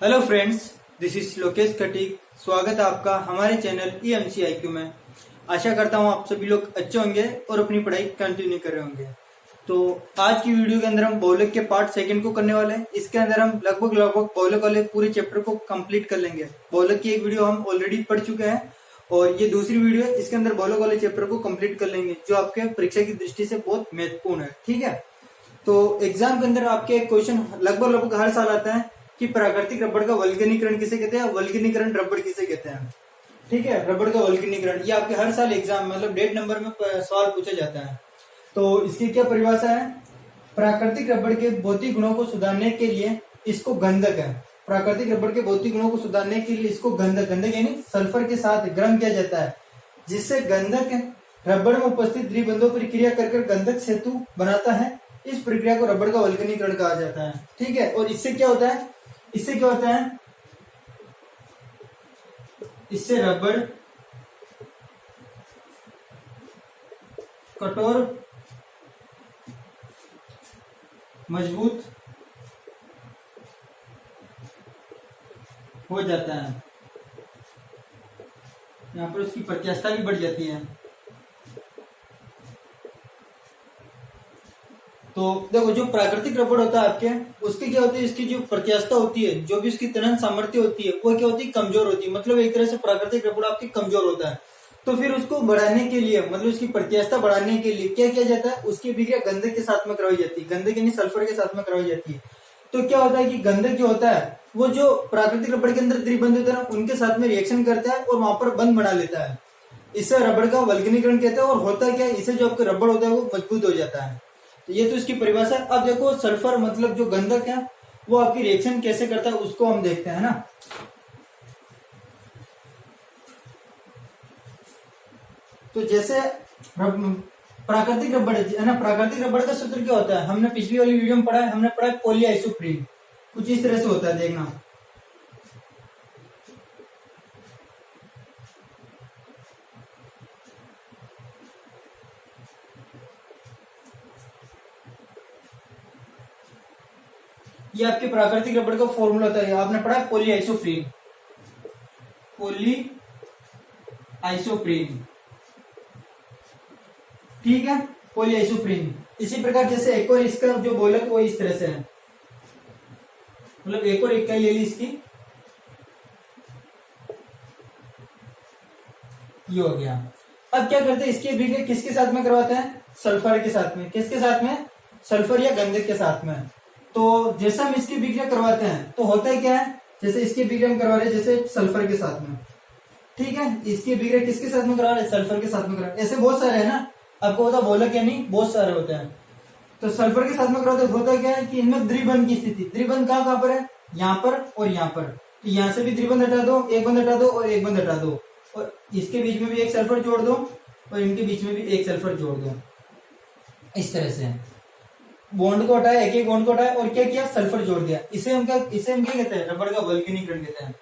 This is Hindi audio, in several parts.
Hello friends, this is Lokesh Khatik. स्वागत है आपका हमारे चैनल EMCIQ में। आशा करता हूँ आप सभी लोग अच्छे होंगे और अपनी पढ़ाई कंटिन्यू कर रहे होंगे। तो आज की वीडियो के अंदर हम बहुलक के पार्ट सेकंड को करने वाले हैं। इसके अंदर हम लगभग बहुलक वाले पूरे चैप्टर को कंप्लीट कर लेंगे। बहुलक की एक वीडियो हम ऑलरेडी पढ़ चुके हैं और ये दूसरी वीडियो है, इसके अंदर बहुलक वाले चैप्टर को कंप्लीट कर लेंगे, जो आपके परीक्षा की दृष्टि से बहुत महत्वपूर्ण है। ठीक है, तो एग्जाम के अंदर आपके क्वेश्चन लगभग हर साल आता है कि प्राकृतिक रबड़ का वल्कनीकरण किसे कहते हैं, वल्कनीकरण रबड़ किसे कहते हैं। ठीक है, रबड़ का वल्कनीकरण ये आपके हर साल एग्जाम मतलब डेट नंबर में सवाल पूछा जाता है। तो इसकी क्या परिभाषा है? प्राकृतिक रबड़ के भौतिक गुणों को सुधारने के लिए इसको गंधक है। प्राकृतिक रबड़ के भौतिक गुणों को सुधारने के लिए इसको गंधक यानी सल्फर के साथ गर्म किया जाता है, जिससे गंधक रबड़ में उपस्थित द्विबंधों पर क्रिया कर गंधक सेतु बनाता है। इस प्रक्रिया को रबड़ का वल्कनीकरण कहा जाता है। ठीक है, और इससे क्या होता है? इससे रबड़ कठोर, मजबूत हो जाता है। यहाँ पर उसकी प्रत्यास्थता भी बढ़ जाती है। तो देखो, जो प्राकृतिक रबड़ होता है आपके, उसकी क्या होती है, इसकी जो प्रत्यास्थता होती है, जो भी उसकी तनन सामर्थ्य होती है, वो क्या होती है, कमजोर होती है। मतलब एक तरह से प्राकृतिक रबड़ आपकी कमजोर होता है। तो फिर उसको बढ़ाने के लिए, मतलब उसकी प्रत्यास्थता बढ़ाने के लिए क्या किया जाता है, उसकी अभिक्रिया गंधक के साथ में करवाई जाती है। गंधक यानी सल्फर के साथ में करवाई जाती है। तो क्या होता है कि गंधक जो होता है वो जो प्राकृतिक रबड़ के अंदर द्विबंध होता है उनके साथ में रिएक्शन करता है और वहां पर बंध बना लेता है। इससे रबड़ का वल्कनीकरण कहते हैं। और होता क्या है, इससे जो आपका रबड़ होता है वो मजबूत हो जाता है। तो ये तो इसकी परिभाषा है। अब देखो, सल्फर मतलब जो गंधक है वो आपकी रिएक्शन कैसे करता है उसको हम देखते हैं ना। तो जैसे प्राकृतिक रबड़ है ना, प्राकृतिक रबड़ का सूत्र क्या होता है, हमने पिछली वाली वीडियो में पढ़ा है, हमने पढ़ा है पॉलीआइसोप्रीन। कुछ इस तरह से होता है, देखना। ये आपके प्राकृतिक रबड़ का फॉर्मूला होता है, आपने पढ़ा है पॉलीआइसोप्रीन। पॉलीआइसोप्रीन, ठीक है, पॉलीआइसोप्रीन। इसी प्रकार जैसे एक और इसका जो बहुलक वो इस तरह से है, मतलब एक और इकाई ले ली इसकी, ये हो गया। अब क्या करते हैं, इसकी अभिक्रिया किसके साथ में करवाते हैं? सल्फर के साथ में। किसके साथ में? सल्फर या गंधक के साथ में। तो जैसे हम इसकी अभिक्रिया करवाते हैं तो होता है क्या है, जैसे इसकी अभिक्रिया हम करवा रहे हैं जैसे सल्फर के साथ में, ठीक है, इसकी अभिक्रिया किसके साथ में करवा रहे हैं? सल्फर के साथ में करा। ऐसे बहुत सारे है ना, आपको होता बहुलक यानी बहुत सारे होते हैं। तो सल्फर के साथ में करवाते होता क्या है कि इनमें द्विबंध की स्थिति, द्विबंध कहाँ पर है? यहाँ पर और यहाँ पर। तो यहाँ से भी द्विबंध हटा दो, एक बंध हटा दो और एक बंध हटा दो, और इसके बीच में भी एक सल्फर जोड़ दो और इनके बीच में भी एक सल्फर जोड़ दो। इस तरह से बॉन्ड को हटाया, एक एक बॉन्ड को हटाया और क्या किया, सल्फर जोड़ दिया। इसे हम क्या कहते हैं? रबड़ का वल्कनीकरण कहते हैं।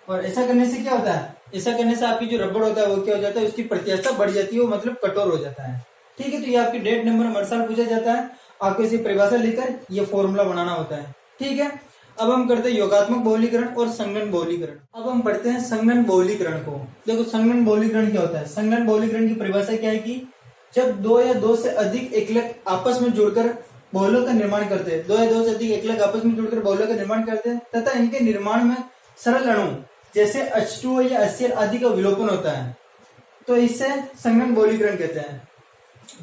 और ऐसा करने से क्या होता है, ऐसा करने से आपकी जो रबड़ होता है वो क्या हो जाता है, उसकी प्रत्यास्थता बढ़ जाती है, वो मतलब कठोर हो जाता है। ठीक है, तो ये आपकी डेट नंबर हर साल पूछा जाता है। आपको इसी परिभाषा लेकर ये फॉर्मूला बनाना होता है। ठीक है, अब हम करते हैं योगात्मक बहुलीकरण और संगणन बहुलीकरण। अब हम पढ़ते हैं संगणन बहुलीकरण को। देखो, संगणन बहुलीकरण क्या होता है? संगणन बहुलीकरण की परिभाषा क्या है कि जब दो या दो से अधिक एकलक आपस में जुड़कर बहुलक का निर्माण करते हैं, दो या दो से अधिक एकलक आपस में जुड़कर बहुलक का निर्माण करते हैं तथा इनके निर्माण में सरल अणु जैसे H2O या HCl आदि का विलोपन होता है, तो इससे संगणन बहुलीकरण कहते हैं।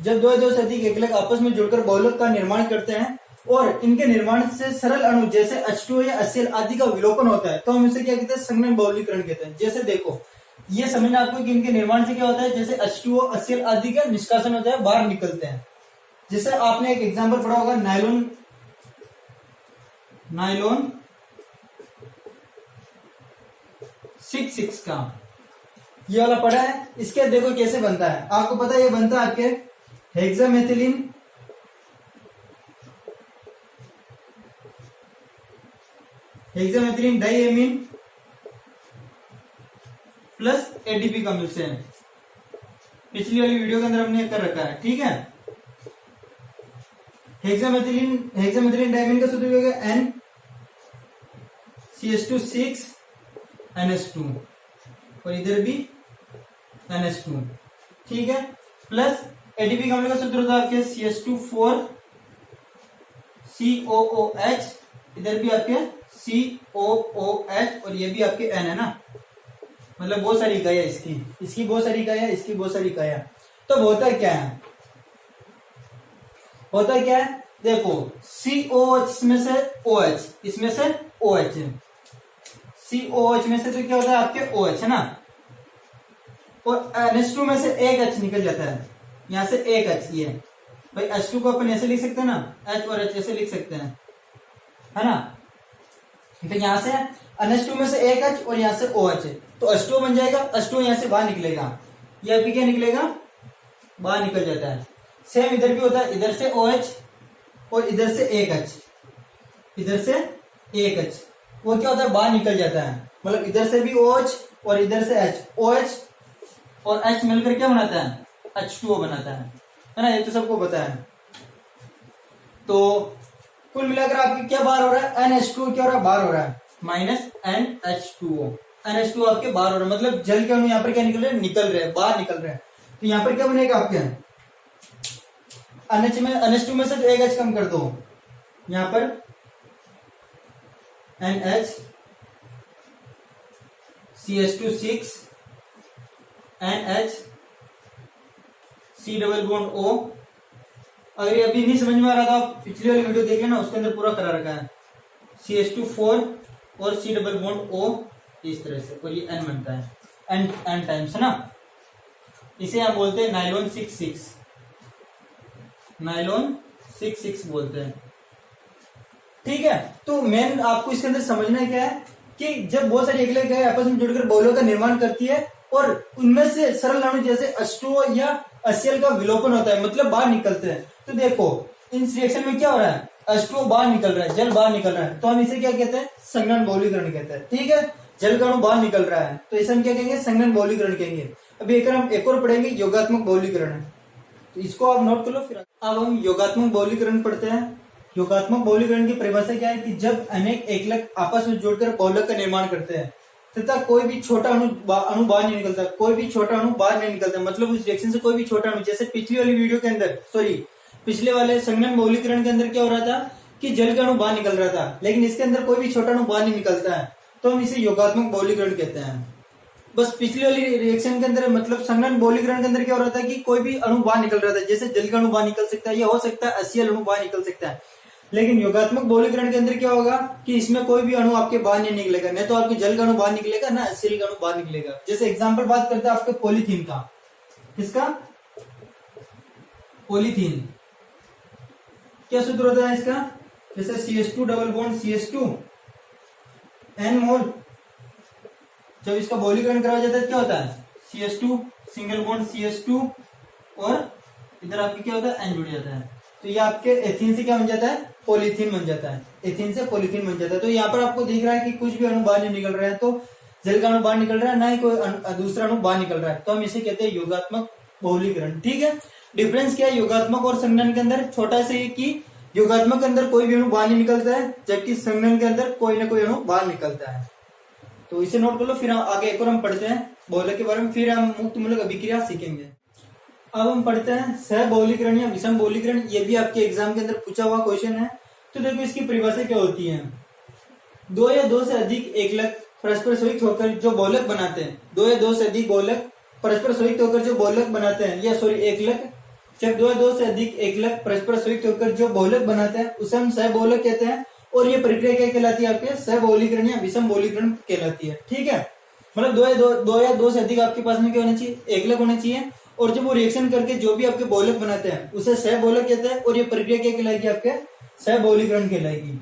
जब दो या दो से अधिक एकलक आपस में जुड़कर बहुलक का निर्माण करते हैं और इनके निर्माण से सरल अणु जैसे H2O या HCl आदि का विलोपन होता है, तो हम इसे क्या कहते हैं? संगणन बहुलीकरण कहते हैं। जैसे देखो, ये समझना आपको कि इनके निर्माण से क्या होता है, जैसे H2O HCl आदि का निष्कासन होता है, बाहर निकलते हैं। जैसे आपने एक एग्जाम्पल पढ़ा होगा नायलॉन 6 का, ये वाला पढ़ा है। इसके देखो कैसे बनता है, आपको पता है ये बनता है आपके हेक्सामेथिलीन डाइएमीन प्लस एडीपी का मिश्रण। पिछली वाली वीडियो के अंदर हमने कर रखा है, ठीक है। हेक्सामेथिलीन डायमीन का सूत्र क्या होगा, N CH2 6 NH2 और इधर भी NH2, ठीक है। प्लस एटीपी अम्ल का सूत्र होता है आपके CH2 4 COOH, इधर भी आपके COOH और ये भी आपके N है ना, मतलब बहुत सारी इकाइयां इसकी बहुत सारी इकाइयां, इसकी बहुत सारी इकाइयां। तो होता क्या है, देखो COH इसमें से OH, इसमें से OH है, COH में से तो क्या होता है आपके OH है ना, और NH2 में से एक H निकल जाता है, यहां से एक H, ये भाई H2 को अपन ऐसे लिख सकते हैं ना, H और H ऐसे लिख सकते हैं, है ना। तो यहां से NH2 में से एक H और यहां से OH है, तो H2 बन जाएगा, H2 यहां से बाहर निकलेगा, यह भी क्या निकलेगा, बाहर निकल जाता है। सेम इधर भी होता है, इधर से OH और इधर से एक H, इधर से एक H, वो क्या होता है, बाहर निकल जाता है, मतलब इधर से भी OH और इधर से H, OH और H मिलकर क्या बनाता है, H2O बनाता है ना, ये तो सबको पता है। तो कुल मिलाकर आपके क्या बाहर हो रहा है, NH2 क्या हो रहा है, बाहर हो रहा है, माइनस NH2O, NH2 आपके बाहर हो रहा है, मतलब जल के अणु यहाँ पर क्या निकल रहे हैं, निकल रहे हैं, बाहर निकल रहे हैं। तो यहाँ पर क्या बनेगा आपके, NH2 में से एक H कम कर दो, यहाँ पर NH CH2 6 NH C double bond O। अगर ये अभी नहीं समझ में आ रहा था, आप पिछली वाली वीडियो देख लेना, उसके अंदर पूरा करा रखा है, CH2 4 और C डबल बॉन्ड O इस तरह से, और ये N बनता है, N टाइम्स है ना, इसे हम बोलते हैं नाइलॉन 6 नाइलॉन 6 बोलते हैं, ठीक है। तो मेन आपको इसके अंदर समझना क्या है कि जब बहुत सारी एकल इकाइयां आपस में जुड़कर बहुलक का निर्माण करती है और उनमें से सरल अणु जैसे H2O या HCl का विलोपन होता है, मतलब बाहर निकलते हैं। तो देखो इस रिएक्शन में क्या हो रहा है, H2O बाहर निकल रहा है, जल बाहर निकल रहा है, तो हम इसे क्या कहते हैं, संघनन बहुलीकरण कहते हैं, ठीक है। जल का अणु बाहर निकल रहा है तो इसे हम क्या कहेंगे, संघनन बहुलीकरण कहेंगे। अभी हम एक और पढ़ेंगे, योगात्मक बहुलीकरण, तो इसको आप नोट कर लो। फिर अब हम योगात्मक बहुलीकरण पढ़ते हैं। योगात्मक बहुलीकरण की परिभाषा क्या है कि जब अनेक एकलक आपस में जुड़कर बहुलक का निर्माण करते हैं तथा कोई भी छोटा अणु बाहर नहीं निकलता, कोई भी छोटा अणु बाहर नहीं निकलता, मतलब उस रिएक्शन से कोई भी छोटा अणु, जैसे पिछली वाली वीडियो के अंदर, पिछले वाले संघनन बहुलीकरण के अंदर क्या हो रहा था कि जल का अणु बाहर निकल रहा था, लेकिन इसके अंदर कोई भी छोटा अणु बाहर नहीं निकलता है, तो हम इसे योगात्मक बहुलीकरण कहते हैं। बस पिछली वाली रिएक्शन के अंदर, मतलब संघनन बहुलीकरण के अंदर क्या हो रहा था कि कोई भी अणु बाहर निकल रहा था, जैसे जल का अणु बाहर निकल सकता है, या हो सकता है HCl अणु बाहर निकल सकता है। लेकिन योगात्मक बहुलीकरण के अंदर क्या होगा कि इसमें कोई भी अणु आपके बाहर नहीं निकलेगा, नहीं तो आपके जल का अणु बाहर निकलेगा ना HCl का अणु बाहर निकलेगा। जैसे एग्जांपल बात करते हैं आपके पॉलीथीन का, किसका, पॉलीथीन, क्या सूत्र होता है इसका, जैसे CH2 double bond CH2 N मोल, जब इसका बहुलीकरण कराया जाता है क्या होता है, CH2 सिंगल बॉन्ड CH2 और इधर आपके क्या होता है, N जुड़ जाता है, तो ये आपके एथीन से क्या बन जाता है, पॉलीथीन बन जाता है, एथीन से पॉलीथीन बन जाता है। तो यहाँ पर आपको दिख रहा है कि कुछ भी अणु बाहर नहीं निकल रहा है, तो जल का अणु बाहर निकल रहा है, ना ही कोई दूसरा अणु बाहर निकल रहा है, तो हम इसे कहते हैं योगात्मक बहुलीकरण, ठीक है। डिफरेंस क्या है योगात्मक और संघनन के अंदर, छोटा सा ये कि योगात्मक के अंदर कोई भी अणु बाहर नहीं निकलता है, जबकि संघनन के अंदर कोई ना कोई अणु बाहर निकलता है। तो इसे नोट कर लो। फिर आगे एक और हम पढ़ते हैं बहुलक के बारे में, फिर हम मुक्त मूलक अभिक्रिया सीखेंगे। अब हम पढ़ते हैं सह बहुलीकरण या विषम बहुलीकरण, ये भी आपके एग्जाम के अंदर पूछा हुआ क्वेश्चन है। तो देखो इसकी परिभाषा क्या होती है, दो या दो से अधिक एकलक परस्पर संयुक्त होकर जो बहुलक बनाते हैं, दो या दो से अधिक बहुलक परस्पर संयुक्त होकर जो बहुलक बनाते हैं, या एकलक, जब दो या दो से अधिक एकलक परस्पर संयुक्त होकर जो बहुलक बनाते हैं उसे हम सह बहुलक कहते हैं। और ये प्रक्रिया क्या कहलाती है, आपके सह बहुलीकरण या विषम बहुलीकरण कहलाती है, ठीक है। मतलब दो या दो से अधिक आपके पास में क्या होना चाहिए, एकलक होना चाहिए, और जब वो रिएक्शन करके जो भी आपके बहुलक बनाते हैं उसे सह बहुलक कहते हैं, और ये प्रक्रिया क्या कहलाएगी, आपके सह बहुलीकरण कहलाएगी।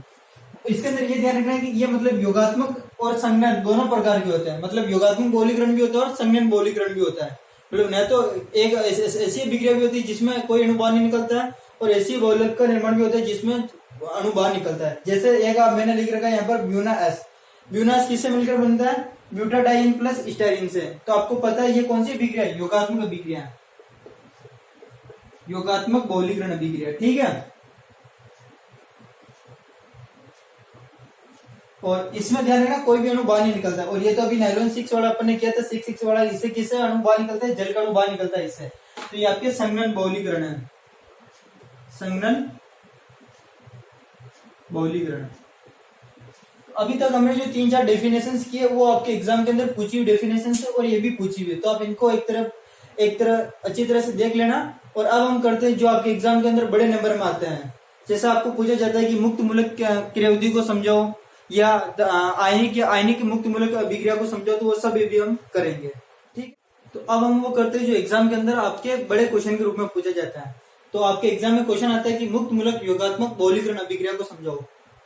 इसके अंदर ये ध्यान रखना है कि ये मतलब योगात्मक और संघनन दोनों प्रकार के होते हैं, मतलब योगात्मक बहुलीकरण भी होता है और संघनन बहुलीकरण भी होता है। मतलब न तो एक ऐसी अभिक्रिया भी होती है जिसमें कोई अणु बाहर नहीं निकलता है, और ऐसी बहुलक का निर्माण भी होता है जिसमें अणु बाहर निकलता है। जैसे एक मैंने लिख रखा है यहाँ पर ब्यूना एस किससे मिलकर बनता है, ब्यूटाडाइन प्लस स्टाइरिन से। तो आपको पता है ये कौन सी अभिक्रिया है, योगात्मक अभिक्रिया, योगात्मक बहुलीकरण अभिक्रिया, ठीक है। और इसमें ध्यान रखना कोई भी अणु बाहर नहीं निकलता। और ये तो अभी नायलॉन 6 वाला अपन ने किया था, 6 वाला, इससे किससे अणु बाहर निकलता है, जल का अणु बाहर निकलता है इससे। तो ये आपके संघनन बहुलीकरण है, संघनन बहुलीकरण। अभी तक हमने जो 3-4 डेफिनेशंस किए वो आपके एग्जाम के अंदर पूछी हुई डेफिनेशंस है और ये भी पूछी हुई है, तो आप इनको एक तरह अच्छी तरह से देख लेना। और अब हम करते हैं जो आपके एग्जाम के अंदर बड़े नंबर में आते हैं। जैसा आपको पूछा जाता है कि मुक्त मूलक क्रियाविधि को समझाओ या आयनिक मुक्त मूलक अभिक्रिया को समझाओ, तो वो सब भी हम करेंगे। ठीक, तो अब हम वो करते हैं जो एग्जाम के अंदर आपके बड़े क्वेश्चन के रूप में पूछा जाता है। तो आपके एग्जाम में क्वेश्चन आता है कि मुक्त मूलक योगात्मक बहुलीकरण अभिक्रिया को समझाओ,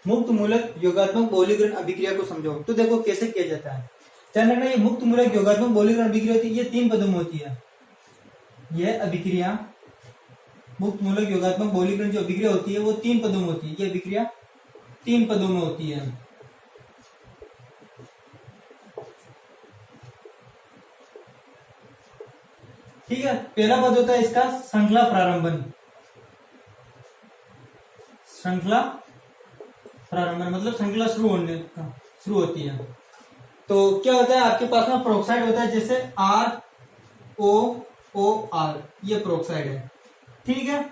मुक्त मूलक योगात्मक बहुलीकरण अभिक्रिया को समझाओ। तो देखो कैसे किया जाता है, ध्यान रखना। ये मुक्त मूलक योगात्मक बहुलीकरण अभिक्रिया होती है, ये 3 पदों में होती है। ये अभिक्रिया, मुक्त मूलक योगात्मक बहुलीकरण जो अभिक्रिया होती है वो 3 पदों में होती है। ये अभिक्रिया 3 पदों में होती है। ठीक है, पहला पद होता है इसका श्रृंखला प्रारंभन। श्रृंखला प्रारंभन मतलब श्रृंखला शुरू होती है। तो क्या होता है, आपके पास में प्रोक्साइड होता है, जैसे ROOR, ये प्रोक्साइड है। ठीक है,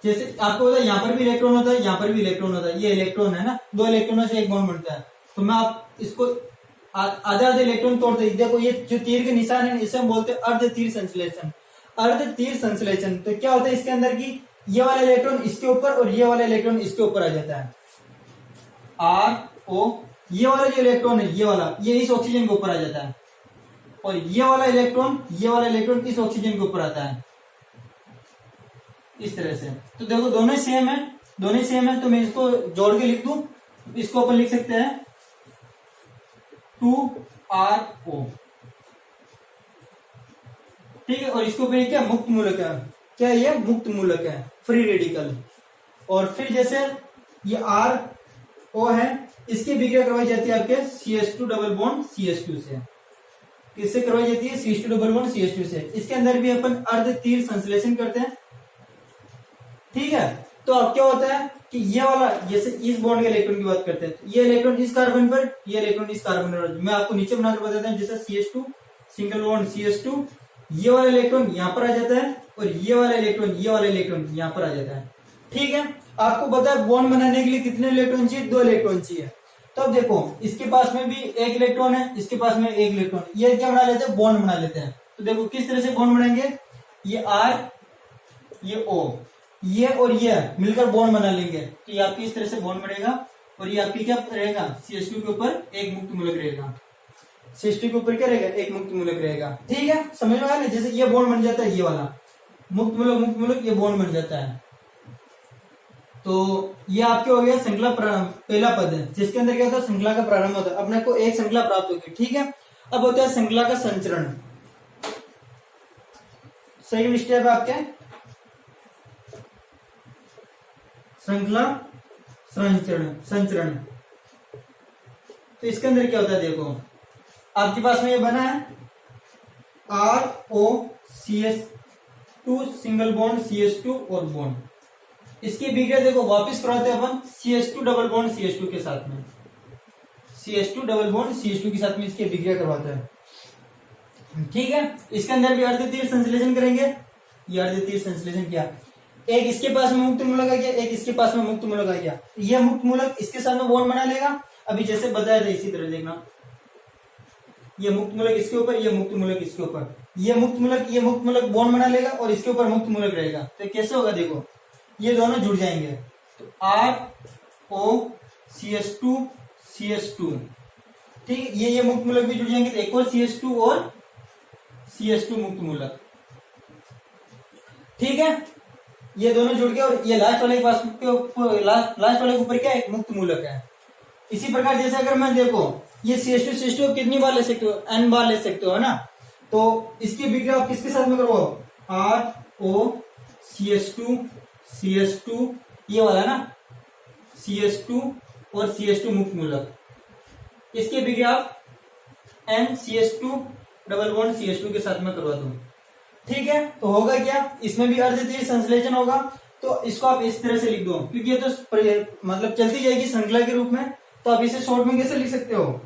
जैसे आपको पता है यहाँ पर भी इलेक्ट्रॉन होता है, यहाँ पर भी इलेक्ट्रॉन होता है, ये इलेक्ट्रॉन है ना, 2 इलेक्ट्रॉनों से एक बॉन्ड बनता है। तो मैं आप इसको आधे आधे इलेक्ट्रॉन तोड़ते, देखो ये जो तीर के निशान है इसे हम बोलते हैं अर्ध तीर संश्लेषण, अर्ध तीर संश्लेषण। तो क्या होता है इसके अंदर की ये वाला इलेक्ट्रॉन इसके ऊपर और ये वाला इलेक्ट्रॉन इसके ऊपर आ जाता है। RO, ये वाला जो इलेक्ट्रॉन है ये इस ऑक्सीजन के ऊपर आ जाता है, और ये वाला इलेक्ट्रॉन इस ऑक्सीजन के ऊपर आता है, इस तरह से। तो देखो दोनों सेम है, तो मैं इसको जोड़ के लिख दूं, इसको अपन लिख सकते हैं 2RO। ठीक है, और इसके ऊपर क्या मुक्त मूलक है, क्या ये मुक्त मूलक है, फ्री रेडिकल। और फिर जैसे ये RO है, इसकी अभिक्रिया करवाई जाती है आपके CH2 डबल बॉन्ड CH2 से। किससे करवाई जाती है, CH2 डबल बॉन्ड CH2 से। इसके अंदर भी अपन अर्ध तीर संश्लेषण करते हैं। ठीक है, तो अब क्या होता है कि ये वाला, जैसे इस बॉन्ड के इलेक्ट्रॉन की बात करते हैं, ये इलेक्ट्रॉन इस कार्बन पर, ये इलेक्ट्रॉन इस कार्बन पर। मैं आपको नीचे बनाकर बताता हूँ, जैसे CH2 सिंगल बॉन्ड CH2, ये वाला इलेक्ट्रॉन यहाँ पर आ जाता है और ये वाला इलेक्ट्रॉन यहाँ पर आ जाता है। ठीक है, आपको पता है बॉन्ड बनाने के लिए कितने इलेक्ट्रॉन चाहिए, 2 इलेक्ट्रॉन चाहिए। तो अब देखो इसके पास में भी 1 इलेक्ट्रॉन है, इसके पास में 1 इलेक्ट्रॉन, ये क्या बना लेते हैं, बॉन्ड बना लेते हैं। तो देखो किस तरह से बॉन्ड बनाएंगे, ये R, ये O, ये और ये मिलकर बॉन्ड बना लेंगे। तो ये आपकी इस तरह से बॉन्ड बनेगा और ये आपकी क्या रहेगा, CH2 के ऊपर एक मुक्त मूलक रहेगा, CH2 के ऊपर क्या रहेगा, एक मुक्त मूलक रहेगा। ठीक है, समझ में आया ना, जैसे ये बॉन्ड बन जाता है, ये वाला मुक्त मूलक ये बॉन्ड बन जाता है। तो ये आपके हो गया श्रृंखला पहला पद है, जिसके अंदर क्या होता है, श्रृंखला का प्रारंभ होता है, अपने को एक श्रृंखला प्राप्त होगी। ठीक है, अब होता है श्रृंखला का संचरण। सेकंड स्टेप है आपके श्रृंखला संचरण। तो इसके अंदर क्या होता है, देखो आपके पास में ये बना है ROCH2 सिंगल बॉन्ड CH2 और बॉन्ड, इसकी अभिक्रिया देखो वापस कराते हैं अपन CH2 डबल बॉन्ड CH2 के साथ में, CH2 डबल बॉन्ड CH2 के साथ में इसकी अभिक्रिया करवाते हैं। ठीक है, इसके अंदर भी अर्ध तीर संश्लेषण करेंगे। ये अर्ध तीर संश्लेषण किया, एक इसके पास में मुक्त मूलक आ गया, एक इसके पास में मुक्त मूलक आ गया, ये मुक्त मूलक इसके साथ में बॉन्ड बना लेगा। अभी जैसे बताया था इसी तरह देखना, ये मुक्त मूलक इसके ऊपर, ये मुक्त मूलक इसके ऊपर, ये मुक्त मूलक बॉन्ड बना लेगा और इसके ऊपर मुक्त मूलक रहेगा। तो कैसे होगा, देखो ये दोनों जुड़ जाएंगे, तो ROCH2 ठीक, ये मुक्त मूलक भी जुड़ जाएंगे, तो एक और CH2 और CH2 मुक्त मूलक। ठीक है, ये दोनों जुड़ गए और ये लास्ट वाले के पास लास्ट वाले के ऊपर क्या है, एक मुक्त मूलक है। इसी प्रकार जैसे अगर मैं देखो ये CH2 कितनी बार ले सकते हो, n बार ले सकते हो, है ना। तो इसकी अभिक्रिया आप किसके साथ में करवाओ, ROCH2 ये वाला ना, CH2 और CH2 मुक्त मूलक, इसकी अभिक्रिया आप NCH2 डबल बॉन्ड CH2 के साथ में करवा दो। ठीक है, तो होगा क्या, इसमें भी अर्ध तीर संश्लेषण होगा। तो इसको आप इस तरह से लिख दो, क्योंकि ये तो मतलब चलती जाएगी श्रृंखला के रूप में। तो आप इसे शॉर्ट में कैसे लिख सकते हो,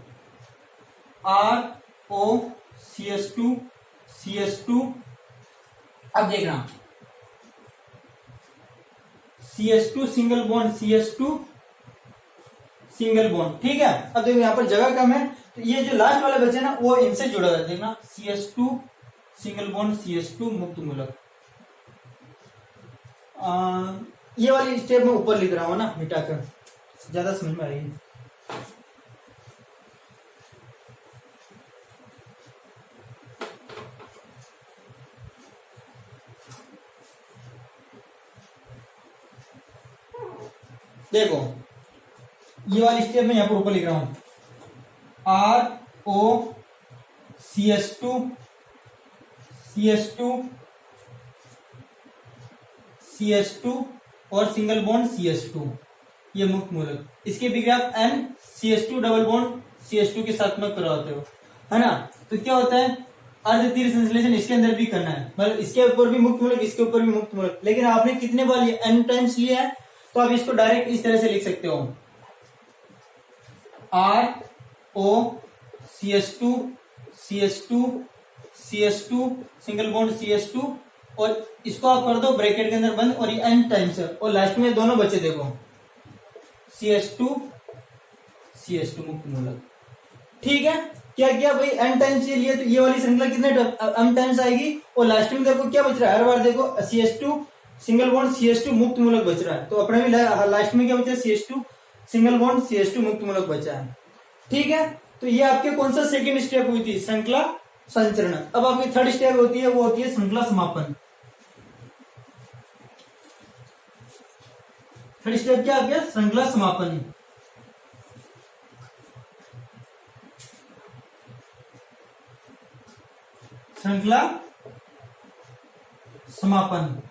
ROCH2CH2। अब देखना CH2 single bond CH2 single bond, ठीक है। अब देखो यहाँ पर जगह कम है, तो ये जो लास्ट वाले बचे ना वो इनसे जुड़ा हुआ है, देखना CH2 सिंगल बॉन्ड CH2 मुक्त मूलक। ये वाली स्टेप में ऊपर लिख रहा हूं ना मिटाकर, ज्यादा समझ में आएगी। देखो ये वाली स्टेप में यहां पर ऊपर लिख रहा हूं ROCH2 CH2 और सिंगल बॉन्ड CH2, ये मुक्त मूलक। इसके बिगड़े आप NCH2 डबल बॉन्ड CH2 के साथ में करवाते हो, है ना। तो क्या होता है, अर्ध तीव्र संश्लेषण इसके अंदर भी करना है, मतलब इसके ऊपर भी मुक्त मूलक, इसके ऊपर भी मुक्त मूलक। लेकिन आपने कितने बार लिया, N टाइम्स लिया है, तो आप इसको डायरेक्ट इस तरह से लिख सकते हो ROCH2CH2 सिंगल बॉन्ड CH2, और इसको आप कर दो ब्रैकेट के अंदर बंद, और ये N टाइम्स है, और लास्ट में दोनों बचे देखो CH2 मुक्त मूलक, ठीक है। क्या किया भाई, N टाइम्स ये लिए, तो ये वाली श्रृंखला कितने M टाइम्स आएगी, और लास्ट में देखो क्या बच रहा है, हर बार देखो CH2 सिंगल बॉन्ड CH2 मुक्त मूलक बच रहा है, तो अपने भी लास्ट में क्या बचा है, CH2 सिंगल बॉन्ड CH2 मुक्त मूलक बचा है, ठीक है। तो ये आपके कौन सा सेकंड स्टेप हुई थी, श्रृंखला संचरण। अब आपकी थर्ड स्टेप होती है, वो होती है श्रृंखला समापन। थर्ड स्टेप क्या आ गया, श्रृंखला समापन। श्रृंखला समापन,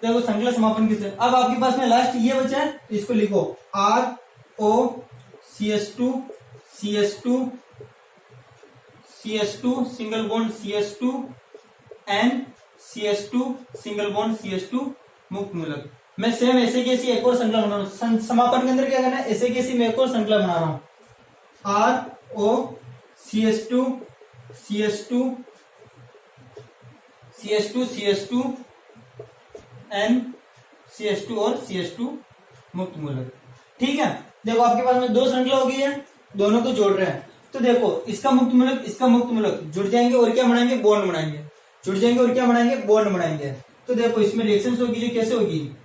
देखो श्रृंखला समापन किसे। अब आपके पास में लास्ट ये बचा है, तो इसको लिखो ROCH2CH2 single bond CH2 NCH2 single bond CH2 मुक्त मूलक। मैं सेम ऐसे कैसी एक और श्रृंखला बना रहा हूं, समापन के अंदर क्या करना है, ऐसे कैसी मैं एक और श्रृंखला बना रहा हूं, ROCH2CH2 NCH2 और CH2 मुक्त मूलक, ठीक है। देखो आपके पास में दो श्रृंखला हो गई है, दोनों को जोड़ रहे हैं, तो देखो इसका मुक्त मूलक, इसका मुक्त मूलक जुड़ जाएंगे और क्या बनाएंगे, बॉन्ड बनाएंगे, जुड़ जाएंगे और क्या बनाएंगे, बॉन्ड बनाएंगे। तो देखो इसमें रिएक्शन होगी जो कैसे होगी,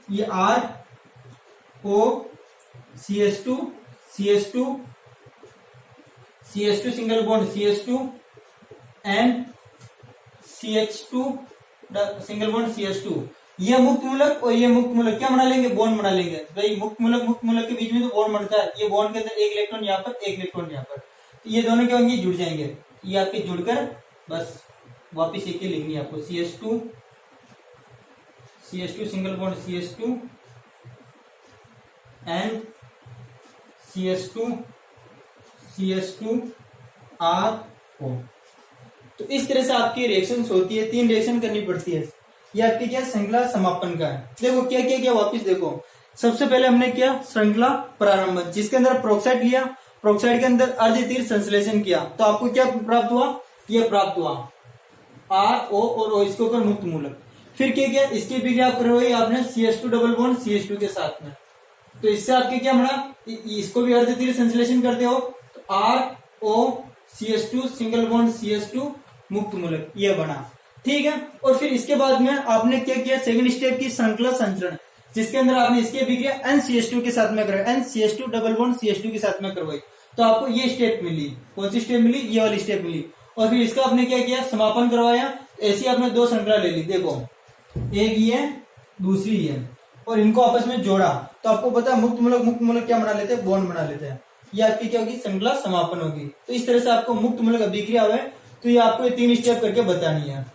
ये ROCH2CH2 single bond CH2 NCH2 single bond CH2, ये मुक्त मूलक और ये मुक्त मूलक क्या बना लेंगे, बॉन्ड बना लेंगे। भाई मुक्त मूलक के बीच में तो बॉन्ड बनता है, ये बॉन्ड के अंदर एक इलेक्ट्रॉन यहाँ पर, एक इलेक्ट्रॉन यहाँ पर, तो ये दोनों क्या होंगे, जुड़ जाएंगे। ये आपके जुड़कर बस वापिस एक ही लिखनी है आपको, CH2 single bond CH2 and CH2 RO। तो इस तरह से आपकी रिएक्शंस होती है, 3 रिएक्शन करनी पड़ती है। ये आपकी क्या श्रृंखला समापन का है। देखो क्या क्या क्या वापिस देखो, सबसे पहले हमने किया श्रृंखला प्रारंभ, जिसके अंदर प्रोक्साइड लिया, प्रोक्साइड के अंदर अर्धतीव्र संश्लेषण किया, तो आपको क्या प्राप्त हुआ, ये प्राप्त हुआ RO और O, इसके ऊपर मुक्त मूलक। फिर क्या किया, इसके भी क्या कर रहे हो आपने CH2 डबल बॉन्ड CH2 के साथ में, तो इससे आपके क्या बना, इसको भी अर्धतीव्र संश्लेषण करते हो, तो ROCH2 सिंगल बॉन्ड CH2 मुक्त मूलक, ये बना, ठीक है। और फिर इसके बाद में आपने क्या किया, सेकंड स्टेप की श्रृंखला संचरण, जिसके अंदर आपने इसकी अभिक्रिया NCH2 के साथ में करवाई, NCH2 डबल बॉन्ड CH2 के साथ में करवाई, तो आपको ये स्टेप मिली। कौन सी स्टेप मिली, ये वाली स्टेप मिली। और फिर इसका आपने क्या किया, समापन करवाया। ऐसी आपने 2 श्रृंखला ले ली, देखो एक ये दूसरी ये, और इनको आपस में जोड़ा, तो आपको पता है मुक्त मूलक क्या बना लेते हैं, बॉन्ड बना लेते हैं। ये आपकी क्या होगी, श्रृंखला समापन होगी। तो इस तरह से आपको मुक्त मूलक अभिक्रिया हुआ है, तो ये आपको 3 स्टेप करके बतानी है,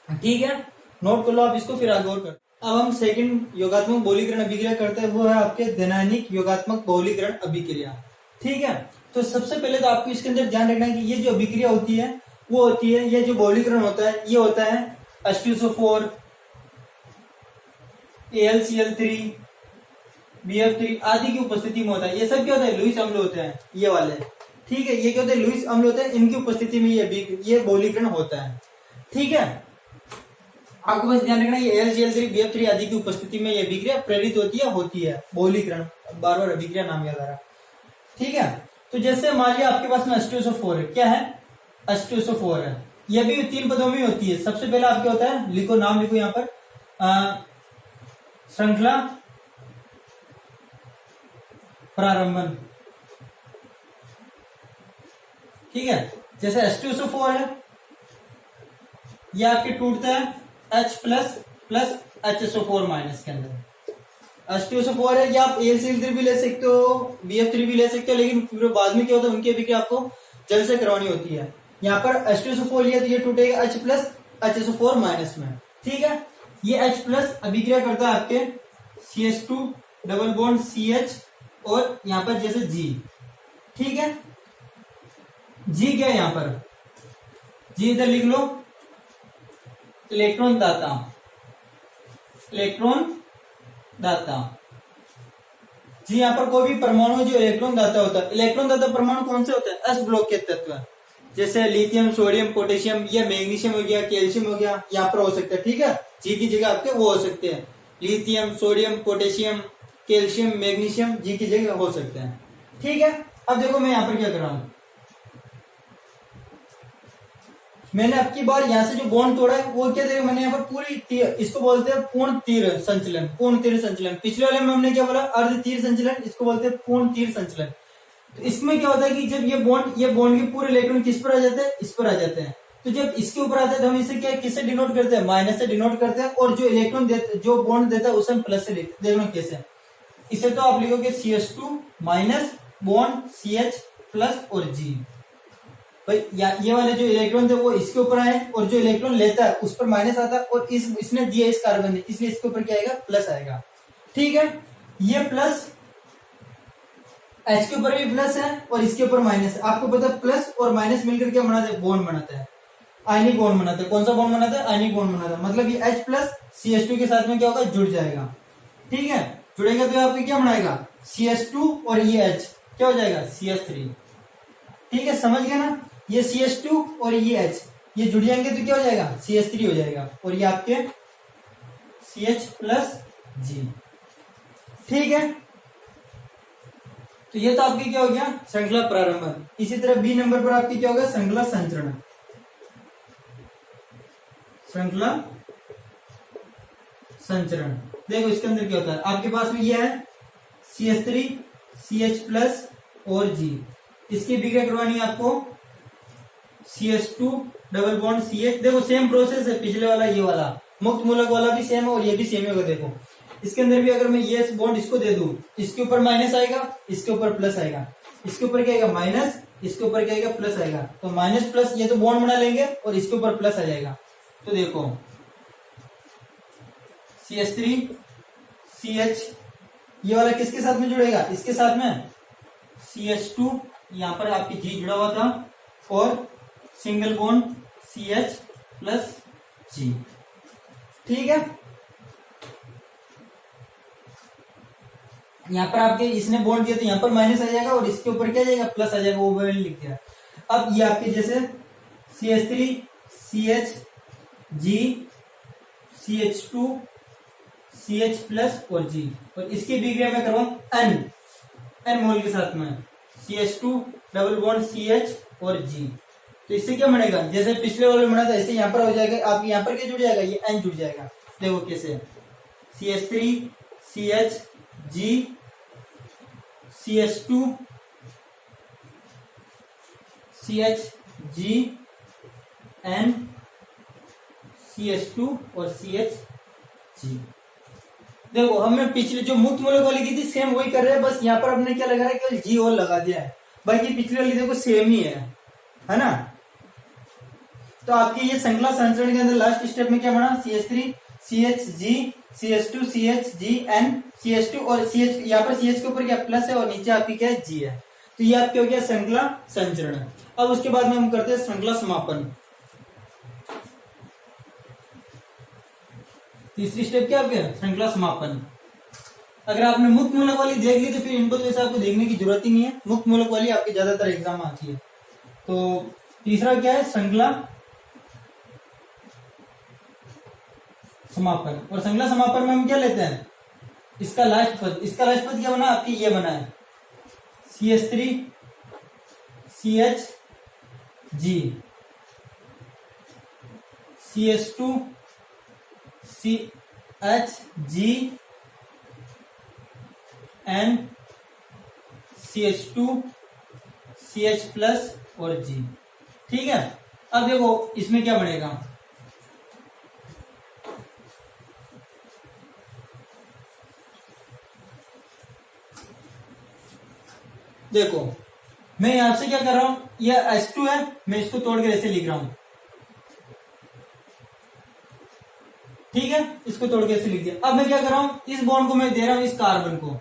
ठीक है। नोट कर लो आप इसको, फिर आगे और कर। अब हम सेकंड योगात्मक बहुलीकरण अभिक्रिया करते हैं, वो है आपके दैनानिक योगात्मक बहुलीकरण अभिक्रिया, ठीक है। तो सबसे पहले तो आपको इसके अंदर ध्यान रखना है कि ये जो अभिक्रिया होती है वो होती है, ये जो बहुलीकरण होता है ये होता है H2SO4 AlCl3, BF3 आदि की उपस्थिति में होता है। ये सब क्या होता है? लुईस अम्ल होते हैं ये वाले, ठीक है। ये क्या होते हैं? लुईस अम्ल होते हैं, इनकी उपस्थिति में ये बहुलीकरण होता है, ठीक है। आपको बस ध्यान रखना ये AlCl3, BF3 आदि की उपस्थिति में ये अभिक्रिया प्रेरित होती है बहुलीकरण, बार बार अभिक्रिया नाम याद आ रहा, ठीक है। तो जैसे मान लिया आपके पास में H2SO4 है, क्या है? H2SO4 है। यह भी 3 पदों में होती है। सबसे पहला आप क्या होता है? लिखो, नाम लिखो यहाँ पर, श्रृंखला प्रारंभन, ठीक है। जैसे H2SO4 है, यह आपके टूटता है H plus plus HSO4 minus के अंदर। H2SO4 है, या आप AlCl3 भी ले सकते हो, BF3 भी ले सकते हो, लेकिन फिर बाद में क्या होता है? उनकी अभिक्रिया आपको जल से करवानी होती है। यहाँ पर H2SO4 लिया तो ये टूटेगा H प्लस HSO4 माइनस में, ठीक है। ये H प्लस अभिक्रिया करता है आपके CH2 डबल बॉन्ड CH और यहाँ पर जैसे G, ठीक है। G क्या है यहाँ पर? G इधर लिख लो, इलेक्ट्रॉन दाता, इलेक्ट्रॉन दाता। जी यहाँ पर कोई भी परमाणु जो इलेक्ट्रॉन दाता होता है, इलेक्ट्रॉन दाता परमाणु कौन से होते हैं? S ब्लॉक के तत्व, जैसे लिथियम, सोडियम, पोटेशियम, या मैग्नीशियम हो गया, कैल्शियम हो गया, यहाँ पर हो सकता है, ठीक है। जी की जगह आपके वो हो सकते हैं, lithium, sodium, potassium, calcium, magnesium जी की जगह हो सकते हैं, ठीक है। अब देखो मैं यहाँ पर क्या कर रहा हूं, मैंने अब की बार यहाँ से जो बॉन्ड तोड़ा है वो क्या देखो, मैंने यहाँ पर पूरी इसको बोलते हैं पूर्ण तीर संचलन, पूर्ण तीर संचलन। पिछले वाले में हमने क्या बोला? अर्ध तीर संचलन, इसको बोलते हैं पूर्ण तीर संचलन। तो इसमें क्या होता है कि जब ये बॉन्ड के पूरे इलेक्ट्रॉन किस पर आ जाते हैं? इस पर आ जाते हैं। तो जब इसके ऊपर आते हैं तो हम इसे क्या किससे डिनोट करते हैं? माइनस से डिनोट करते हैं, और जो इलेक्ट्रॉन जो बॉन्ड देता है उसे हम प्लस से लिखते हैं। देखो कैसे, इसे तो आप लिखोगे CH2 minus bond CH plus और G। भाई ये वाले जो इलेक्ट्रॉन थे वो इसके ऊपर आए, और जो इलेक्ट्रॉन लेता है उस पर माइनस आता है, और इसने दिया इस कार्बन ने, इसलिए इसके ऊपर क्या आएगा? प्लस आएगा, ठीक है। ये प्लस H के ऊपर भी प्लस है और इसके ऊपर माइनस है। आपको पता है प्लस और माइनस मिलकर क्या बनाते हैं? बॉन्ड बनाता है, आयनिक बॉन्ड बनाता है। कौन सा बॉन्ड बनाता है? आयनिक बॉन्ड बनाता है। मतलब ये H प्लस CH2 के साथ में क्या होगा? जुड़ जाएगा, ठीक है। जुड़ेगा तो आपको क्या बनाएगा? CH2 और ये H क्या हो जाएगा? CH3, ठीक है। समझ गया ना? ये CH2 और ये H ये जुड़ जाएंगे तो क्या हो जाएगा? CH3 हो जाएगा, और ये आपके CH प्लस G, ठीक है। तो ये तो आपकी क्या हो गया? श्रृंखला प्रारंभन। इसी तरह B नंबर पर आपकी क्या होगा? श्रृंखला संचरण, श्रृंखला संचरण। देखो इसके अंदर क्या होता है, आपके पास में ये है CH3 CH प्लस और G, इसकी अभिक्रिया करवानी है आपको CH2 डबल बॉन्ड CH। देखो सेम प्रोसेस है, पिछले वाला ये वाला मुक्त मूलक वाला भी सेम है और ये भी सेम होगा। देखो इसके अंदर भी अगर मैं ये बॉन्ड इसको दे दूं, इसके ऊपर माइनस आएगा, इसके ऊपर प्लस आएगा, इसके ऊपर क्या आएगा? माइनस, इसके ऊपर क्या आएगा? प्लस आएगा। तो माइनस प्लस ये तो बॉन्ड बना लेंगे और इसके ऊपर प्लस आ जाएगा। तो देखो CH3 CH ये वाला किसके साथ में जुड़ेगा? इसके साथ में CH2, यहां पर आपकी G जुड़ा हुआ था, और single bond CH plus G, ठीक है। यहाँ पर आपके इसने बॉन्ड दिया तो यहाँ पर माइनस आ जाएगा, और इसके ऊपर क्या जाएगा? प्लस आ जाएगा, वो मैंने लिख दिया। अब ये आपके जैसे CH3 CH G CH2 CH plus और G, और इसकी अभिक्रिया में करवाऊं N मोल के साथ में CH2 डबल बॉन्ड CH और G। तो इससे क्या बनेगा? जैसे पिछले वाले में बना था ऐसे यहाँ पर हो जाएगा। आप यहाँ पर क्या जुड़ जाएगा? ये N जुड़ जाएगा। देखो कैसे, CH3 CH G CH2 CH G N CH2 और CH G। देखो हमने पिछले जो मुक्त मूलक वाली की थी सेम वही कर रहे हैं, बस यहाँ पर हमने क्या लगा रहा है? केवल G और लगा दिया है, बाकी पिछले वाली देखो सेम ही है ना। तो आपकी ये श्रृंखला संचरण के अंदर लास्ट स्टेप में क्या बना? CH3 CH G CH2 CH G N CH2 और CH, यहाँ पर CH के ऊपर क्या प्लस है और नीचे आपकी क्या है? G है। तो ये आपके हो गया श्रृंखला संचरण। अब उसके बाद में हम करते हैं श्रृंखला समापन। तीसरी स्टेप क्या आपके श्रृंखला समापन। अगर आपने मुक्त मूलक वाली देख ली तो फिर इनको जैसे आपको देखने की जरूरत ही नहीं है, मुक्त मूलक वाली आपके ज्यादातर एग्जाम में आती है। तो तीसरा क्या है श्रृंखला समापन। और श्रृंखला समापन में हम क्या लेते हैं, इसका लास्ट पद, इसका लास्ट पद क्या बना आपकी, ये बना है CH3 CHG CH2 CHG and CH2 CH plus और G। ठीक है, अब देखो इसमें क्या बनेगा, देखो मैं यहां से क्या कर रहा हूं, यह H2 है, मैं इसको तोड़ के ऐसे लिख रहा हूं। ठीक है, इसको तोड़ के ऐसे लिख दिया। अब मैं क्या कर रहा हूं, इस बॉन्ड को मैं दे रहा हूं इस कार्बन को,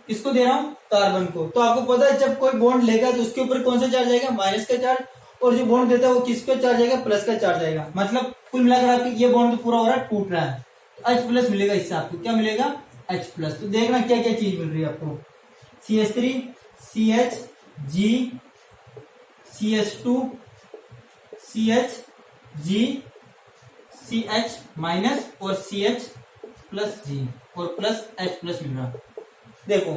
इसको दे रहा हूं कार्बन को। तो आपको पता है जब कोई बॉन्ड लेगा तो उसके ऊपर कौन सा चार्ज आएगा, माइनस का चार्ज, और जो बॉन्ड देता है वो किस पे चार्ज आएगा, प्लस का चार्ज आएगा। मतलब कुल मिलाकर आपकी ये बॉन्ड तो पूरा हो रहा है, टूट रहा है, तो H प्लस मिलेगा इससे, आपको क्या मिलेगा H प्लस। तो देखना क्या क्या चीज मिल रही है आपको, CH3 CHG CH2 CHG CH minus और CH प्लस G और प्लस H प्लस मिल रहा। देखो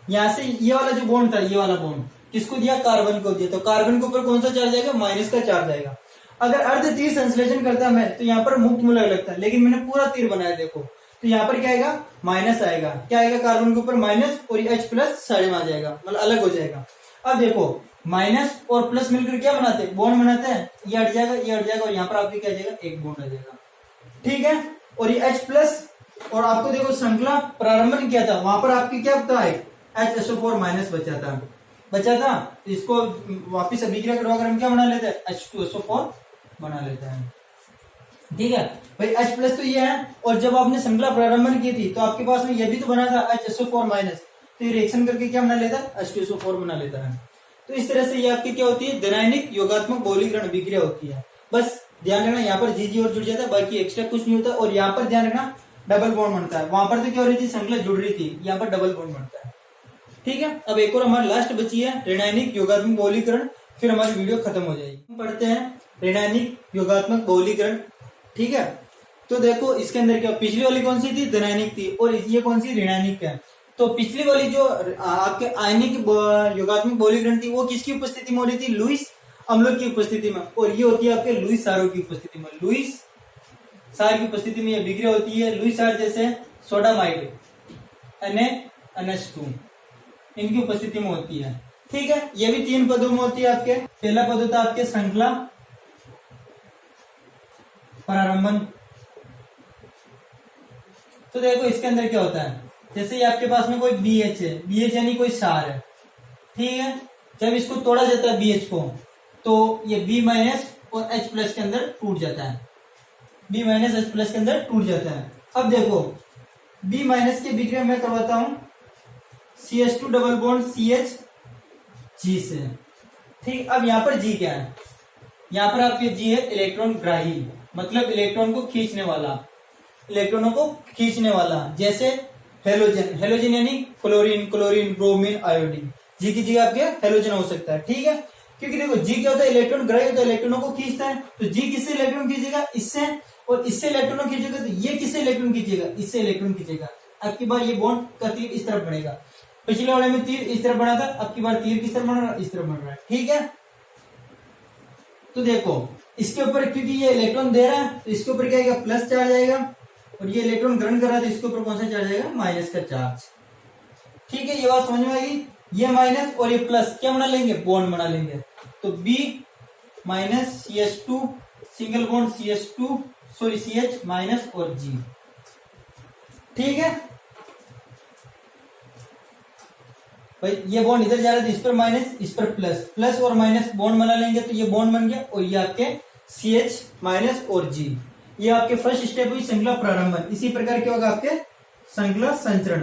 यहां से ये वाला जो बॉन्ड था, ये वाला बॉन्ड किसको दिया, कार्बन को दिया, तो कार्बन के ऊपर कौन सा चार्ज आएगा, माइनस का चार्ज आएगा। अगर अर्ध तीर संश्लेषण करता मैं तो यहाँ पर मुक्त मूलक लगता है, लेकिन मैंने पूरा तीर बनाया, देखो तो यहाँ पर क्या आएगा, माइनस आएगा, क्या आएगा कार्बन के ऊपर माइनस, और ये H प्लस साइड में आ जाएगा, मतलब अलग हो जाएगा। अब देखो माइनस और प्लस मिलकर क्या बनाते हैं, बॉन्ड बनाते हैं, ये हट जाएगा, ये हट जाएगा, और यहाँ पर आपके क्या आ जाएगा, एक बॉन्ड आ जाएगा। ठीक है, और ये H प्लस, और आपको देखो श्रृंखला प्रारंभन किया था, वहां पर आपकी क्या होता है, HSO4 माइनस बचा था, तो इसको वापिस अभिक्रिया करवाकर हम क्या बना लेते हैं, H2SO4 बना लेते हैं। ठीक है भाई, H प्लस तो ये है, और जब आपने श्रृंखला प्रारंभन की थी तो आपके पास में ये भी तो बना था HSO4 माइनस, तो ये रिएक्शन करके क्या बना लेता है, H2SO4 बना लेता है। तो इस तरह से ये आपकी क्या होती है, धनायनिक योगात्मक बहुलीकरण अभिक्रिया होती है। बस ध्यान रखना यहाँ पर GG और जुड़ जाता है, बाकी एक्स्ट्रा कुछ नहीं होता। और यहाँ पर ध्यान रखना डबल बॉन्ड बनता है, वहां पर तो क्या हो रही थी, श्रृंखला जुड़ रही थी, यहाँ पर डबल बॉन्ड बनता है। ठीक है, अब एक और हमारी लास्ट बची है ऋणायनिक योगात्मक बहुलीकरण, फिर हमारी वीडियो खत्म हो जाएगी। हम पढ़ते हैं ऋणायनिक योगात्मक बहुलीकरण। ठीक है, तो देखो इसके अंदर क्या, पिछली वाली कौन सी थी, धनायनिक थी, और ये कौन सी, ऋणायनिक है। तो पिछली वाली जो आपके आयनिक योगात्मक बहुलीकरण थी वो किसकी उपस्थिति में हो रही थी, लुईस अम्ल की उपस्थिति में, और ये होती है आपके लुईस क्षारों की उपस्थिति में। लुईस क्षार की उपस्थिति में यह विक्रिया होती है। लुईस क्षार जैसे सोडामाइड NaNH2 इनकी उपस्थिति में होती है। ठीक है, ये भी 3 पदों में होती है आपके। पहला पद होता है आपके श्रृंखला प्रारंभन। तो देखो इसके अंदर क्या होता है, जैसे ये आपके पास में कोई BH है, BH यानी कोई क्षार है। ठीक है, जब इसको तोड़ा जाता है BH को, तो ये B माइनस और H प्लस के अंदर टूट जाता है, B माइनस H प्लस के अंदर टूट जाता है। अब देखो B माइनस के विक्रिया मैं करवाता हूं CH2 डबल बॉन्ड CHG से। ठीक, अब यहाँ पर G क्या है, यहाँ पर आपके G है इलेक्ट्रॉन ग्राही, मतलब इलेक्ट्रॉन को खींचने वाला, इलेक्ट्रॉनों को खींचने वाला। जैसे हेलोजन, हेलोजन यानी chlorine, chlorine, bromine, iodine, G की जगह आपके हेलोजन हो सकता है। ठीक है, क्योंकि देखो G क्या होता है, इलेक्ट्रॉन ग्राही होता है, इलेक्ट्रॉनों को खींचता है। तो G किससे इलेक्ट्रॉन खींचेगा, इससे, और इससे इलेक्ट्रॉनों खींचेगा, तो ये किससे इलेक्ट्रॉन खींचेगा, इससे इलेक्ट्रॉन खींचेगा। अब की बार ये बॉन्ड का तीर इस तरफ बढ़ेगा, पिछले वाले में तीर इस तरफ बना था, अब की बार तीर किस तरफ बन रहा है, इस तरफ बन रहा है। ठीक है, तो देखो इसके ऊपर क्योंकि ये इलेक्ट्रॉन दे रहा है तो इसके ऊपर क्या आएगा, प्लस चार्ज आएगा, और ये इलेक्ट्रॉन ग्रहण कर रहा है तो इसके ऊपर कौन सा चार्ज आएगा, माइनस का चार्ज। ठीक है, ये बात समझ में आएगी। ये माइनस और ये प्लस क्या बना लेंगे, बॉन्ड बना लेंगे। तो B minus CH2 single bond CH minus और G। ठीक है भाई, ये बॉन्ड इधर जा रहा है तो इस पर माइनस, इस पर प्लस, प्लस और माइनस बॉन्ड बना लेंगे तो ये बॉन्ड बन गया, और ये आपके CH माइनस और G। ये आपके फर्स्ट स्टेप हुई श्रृंखला प्रारंभन। इसी प्रकार क्या होगा आपके श्रृंखला संचरण।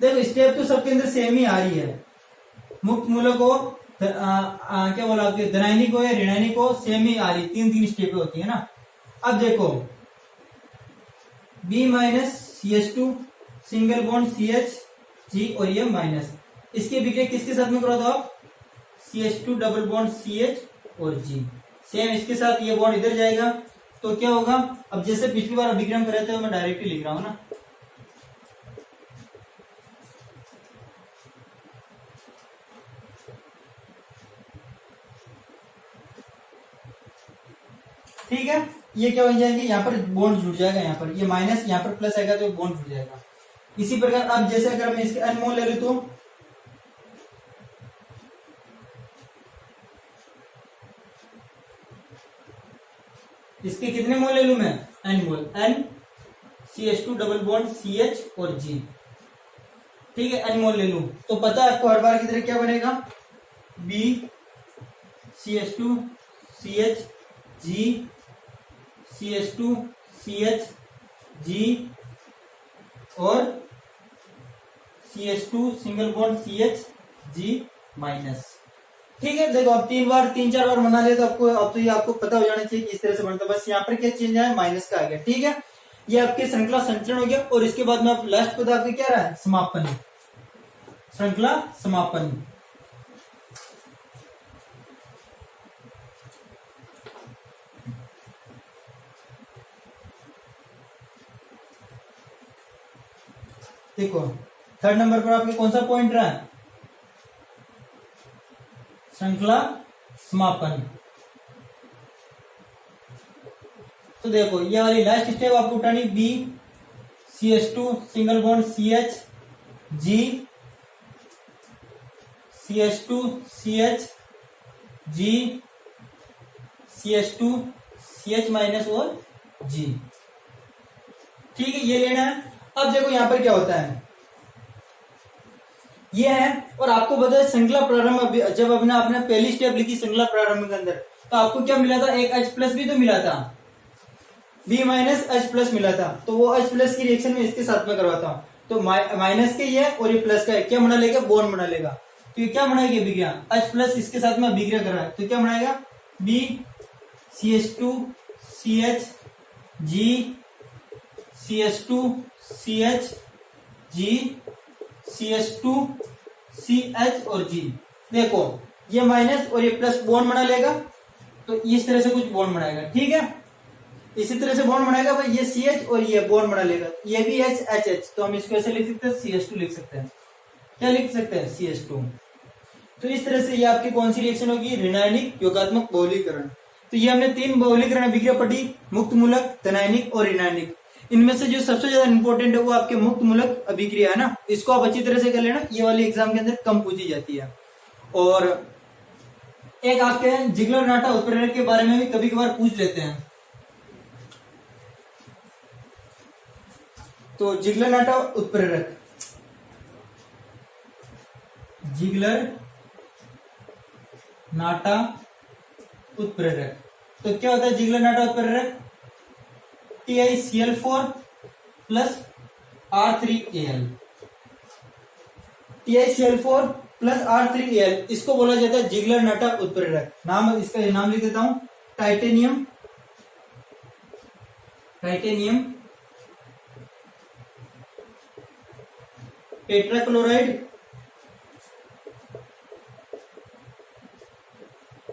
देखो स्टेप तो सबके अंदर सेम ही आ रही है, मुक्त मूलक हो क्या बोला आपके, धनायनिक हो या ऋणायनिक हो, सेम ही आ रही, 3 स्टेप होती है ना। अब देखो B minus CH2 single bond CH G और ये माइनस, इसके विक्रिया किसके साथ में करो तो आप CH2 डबल बॉन्ड CH और G, सेम इसके साथ ये बॉन्ड इधर जाएगा तो क्या होगा, अब जैसे पिछली बार अभिक्रम करे थे मैं डायरेक्टली लिख रहा हूं ना, ठीक है। ये क्या बन जाएंगे, यहाँ पर बॉन्ड जुड़ जाएगा, यहाँ पर ये माइनस यहाँ पर प्लस आएगा तो बॉन्ड जुड़ जाएगा। इसी प्रकार अब जैसे अगर मैं इसके N मोल ले लूं तो इसके कितने मोल ले लूं मैं, N मोल, N CH2 double bond CH और G, ठीक है, N मोल ले लूं तो पता है आपको हर बार की तरह क्या बनेगा, B CH2 CH G CH2 CH G और CH2 single bond CH G minus, ठीक है। देखो आप तीन चार बार बना ले तो आपको अब तो ये आपको पता हो जाना चाहिए कि इस तरह से बनता है, बस यहाँ पर क्या चेंज आया, माइनस का आ गया, ठीक है। ये आपके श्रृंखला संचरण हो गया और इसके बाद में आप लास्ट पद आपके क्या रहा है, समापन, श्रृंखला समापन। देखो थर्ड नंबर पर आपके कौन सा पॉइंट रहा है, श्रृंखला समापन। तो देखो ये वाली लास्ट स्टेप आपको उठानी, B CH2 single bond CH G CH2 CH G CH2 CH minus और G, ठीक है, ये लेना है। अब देखो यहां पर क्या होता है, ये है और आपको पता है श्रृंखला प्रारंभ, जब आपने पहली स्टेप लिखी श्रृंखला प्रारंभ के अंदर तो आपको क्या मिला था, एक H प्लस भी तो मिला था, B माइनस H प्लस मिला था, तो वो H प्लस की रिएक्शन में इसके साथ में करवाता हूं तो माइनस के ये और ये प्लस का है, क्या बना लेगा, बॉन्ड बना लेगा, तो ये क्या बनाएगी अभिक्रिया, H प्लस इसके साथ में अभिक्रिया कर रहा है तो क्या बनाएगा, B CH2 CH G CH2 CH G CH2 CH और G, देखो ये माइनस और ये प्लस बॉन्ड बना लेगा तो इस तरह से कुछ बॉन्ड बनाएगा, ठीक है, इसी तरह से बॉन्ड बनाएगा भाई, ये CH और ये बॉन्ड बना लेगा, ये भी HH, तो हम इसको ऐसे लिख सकते हैं CH2 लिख सकते हैं, क्या लिख सकते हैं CH2। तो इस तरह से ये आपकी कौन सी रिएक्शन होगी, ऋणायनिक योगात्मक बहुलीकरण। तो ये हमने तीन बहुलीकरण अभिक्रिया पढ़ी, मुक्त मूलक, धनायनिक और ऋणायनिक। इनमें से जो सबसे ज्यादा इंपॉर्टेंट है वो आपके मुक्त मूलक अभिक्रिया है ना, इसको आप अच्छी तरह से कर लेना, ये वाली एग्जाम के अंदर कम पूछी जाती है। और एक आपके जिगलर नाटा उत्प्रेरक के बारे में भी कभी कभार पूछ लेते हैं, तो जिगलर नाटा उत्प्रेरक, जिगलर नाटा उत्प्रेरक, तो क्या होता है जिगलर नाटा उत्प्रेरक, TiCl4 plus R3Al, TiCl4 plus R3Al, इसको बोला जाता है जिगलर नाटा उत्प्रेरक। नाम इसका नाम लिख देता हूं, टाइटेनियम टेट्राक्लोराइड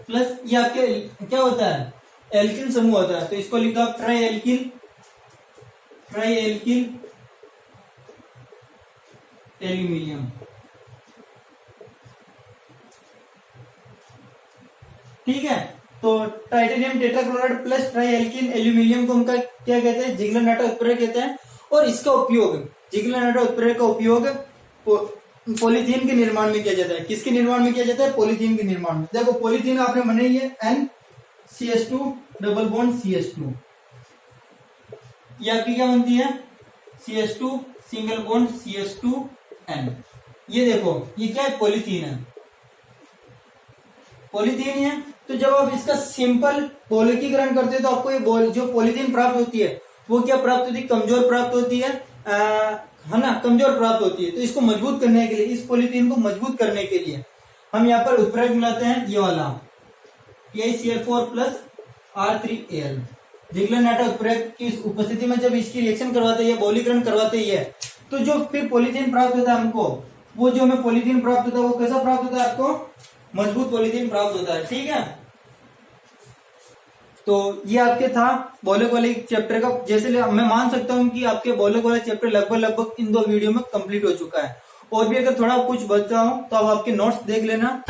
प्लस ये आपके क्या होता है, एल्किल समूह होता है, तो इसको लिखा ट्राई एल्किल एल्यूमिनियम, ठीक है। तो titanium tetrachloride plus try alkyl aluminium को उनका क्या कहते हैं, जिगलर नाटा उत्प्रेरक कहते हैं। और इसका उपयोग, जिगलर नाटा उत्प्रेरक का उपयोग पॉलीथीन के निर्माण में किया जाता है। किसके निर्माण में किया जाता है, पॉलीथीन के निर्माण में। देखो पॉलीथीन आपने बनाई है NCH2 डबल बॉन्ड CH2, ये आपकी क्या बनती है, CH2 सिंगल बॉन्ड CH2N। ये देखो ये क्या है, पॉलीथीन है, पॉलीथीन है। तो जब आप इसका सिंपल बहुलकीकरण करते हैं तो आपको ये जो पॉलीथीन प्राप्त होती है वो क्या प्राप्त होती है, कमजोर प्राप्त होती है ना, कमजोर प्राप्त होती है। तो इसको मजबूत करने के लिए, इस पॉलीथीन को मजबूत करने के लिए हम यहाँ पर उत्प्रेरक मिलाते हैं, ये वाला TiCl4 प्लस R3Al, जिगलर नाटा उत्प्रेरक की उपस्थिति में जब इसकी रिएक्शन करवाते हैं, बहुलीकरण करवाते हैं, तो जो फिर पॉलीथीन प्राप्त होता है हमको, वो जो हमें पॉलीथीन प्राप्त होता है वो कैसा प्राप्त होता है आपको? मजबूत पॉलीथीन प्राप्त होता है। ठीक है, तो ये आपके था बहुलक वाले चैप्टर का। जैसे मैं मान सकता हूँ कि आपके बहुलक वाला चैप्टर लगभग इन 2 वीडियो में कंप्लीट हो चुका है। और भी अगर थोड़ा कुछ बचा हो तो आप आपके नोट्स देख लेना।